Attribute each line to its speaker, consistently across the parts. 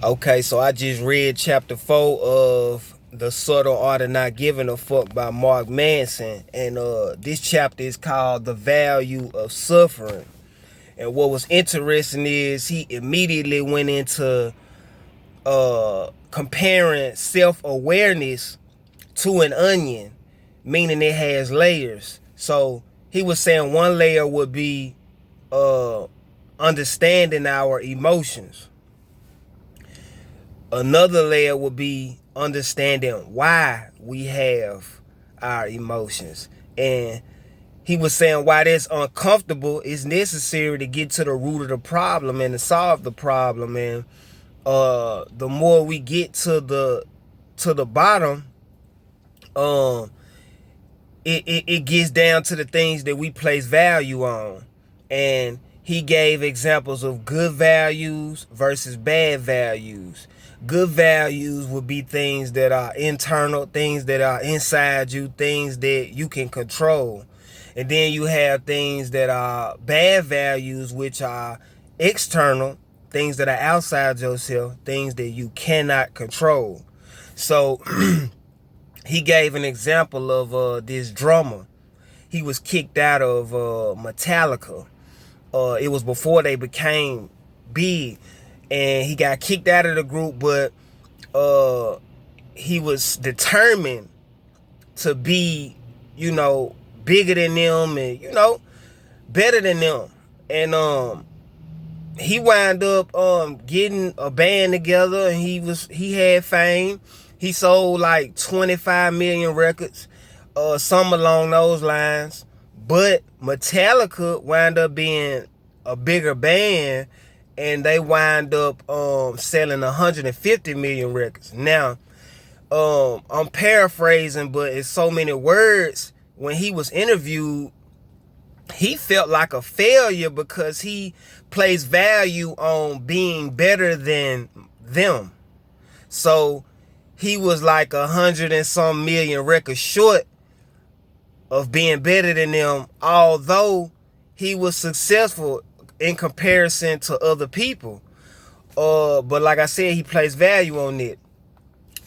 Speaker 1: Okay, so I just read chapter 4 of The Subtle Art of Not Giving a Fuck by Mark Manson. And this chapter is called The Value of Suffering. And what was interesting is he immediately went into comparing self-awareness to an onion, meaning it has layers. So he was saying one layer would be understanding our emotions. Another layer would be understanding why we have our emotions. And he was saying why that's uncomfortable is necessary to get to the root of the problem and to solve the problem. And the more we get to the bottom, it gets down to the things that we place value on. And he gave examples of good values versus bad values. Good values would be things that are internal, things that are inside you, things that you can control. And then you have things that are bad values, which are external, things that are outside yourself, things that you cannot control. So he gave an example of this drummer. He was kicked out of Metallica. It was before they became big. And he got kicked out of the group, but he was determined to be, bigger than them and, better than them. And he wound up getting a band together, and he had fame. He sold like 25 million records, some along those lines. But Metallica wound up being a bigger band, and they wind up selling 150 million records. Now, I'm paraphrasing, but it's so many words. When he was interviewed, he felt like a failure because he placed value on being better than them. So he was like 100 and some million records short of being better than them, although he was successful in comparison to other people. But like I said, he placed value on it.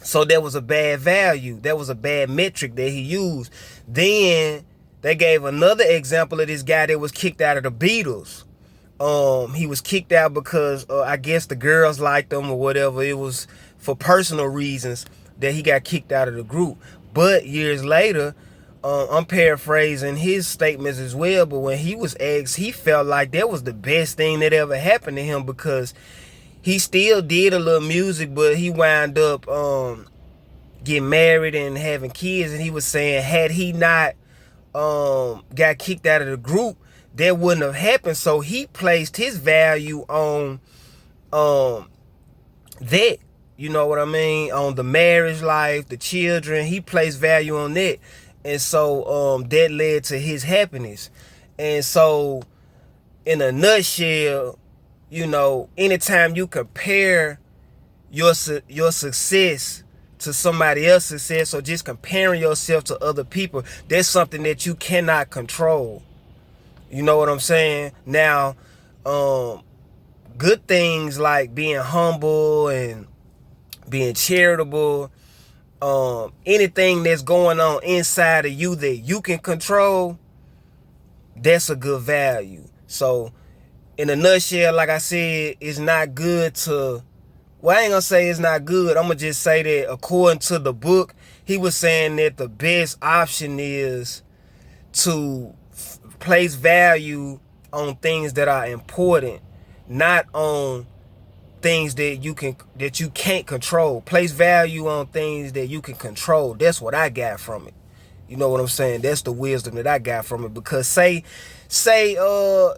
Speaker 1: So that was a bad value. That was a bad metric that he used. Then they gave another example of this guy that was kicked out of the Beatles. He was kicked out because I guess the girls liked him or whatever. It was for personal reasons that he got kicked out of the group. But years later, I'm paraphrasing his statements as well, but when he was asked, he felt like that was the best thing that ever happened to him because he still did a little music, but he wound up getting married and having kids. And he was saying, had he not got kicked out of the group, that wouldn't have happened. So he placed his value on that, you know what I mean, on the marriage life, the children. He placed value on that. And so that led to his happiness. And so in a nutshell, anytime you compare your success to somebody else's success, or just comparing yourself to other people, that's something that you cannot control. You know what I'm saying? Now, good things like being humble and being charitable, anything that's going on inside of you that you can control, that's a good value. So in a nutshell, like I said, it's not good to, well, I ain't gonna say it's not good. I'm gonna just say that according to the book, he was saying that the best option is to place value on things that are important, not on things that you can't control. Place value on things that you can control. That's what I got from it. You know what I'm saying? That's the wisdom that I got from it. Because say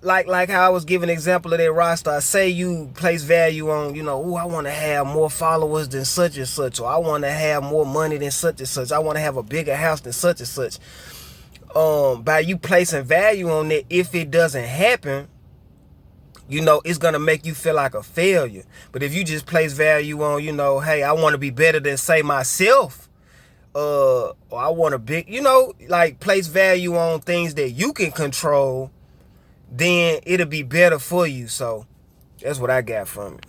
Speaker 1: like how I was giving an example of that roster. Say you place value on, I want to have more followers than such and such, or I want to have more money than such and such. I want to have a bigger house than such and such. By you placing value on it, if it doesn't happen, it's going to make you feel like a failure. But if you just place value on, hey, I want to be better than, say, myself, or I want to place value on things that you can control, then it'll be better for you. So that's what I got from it.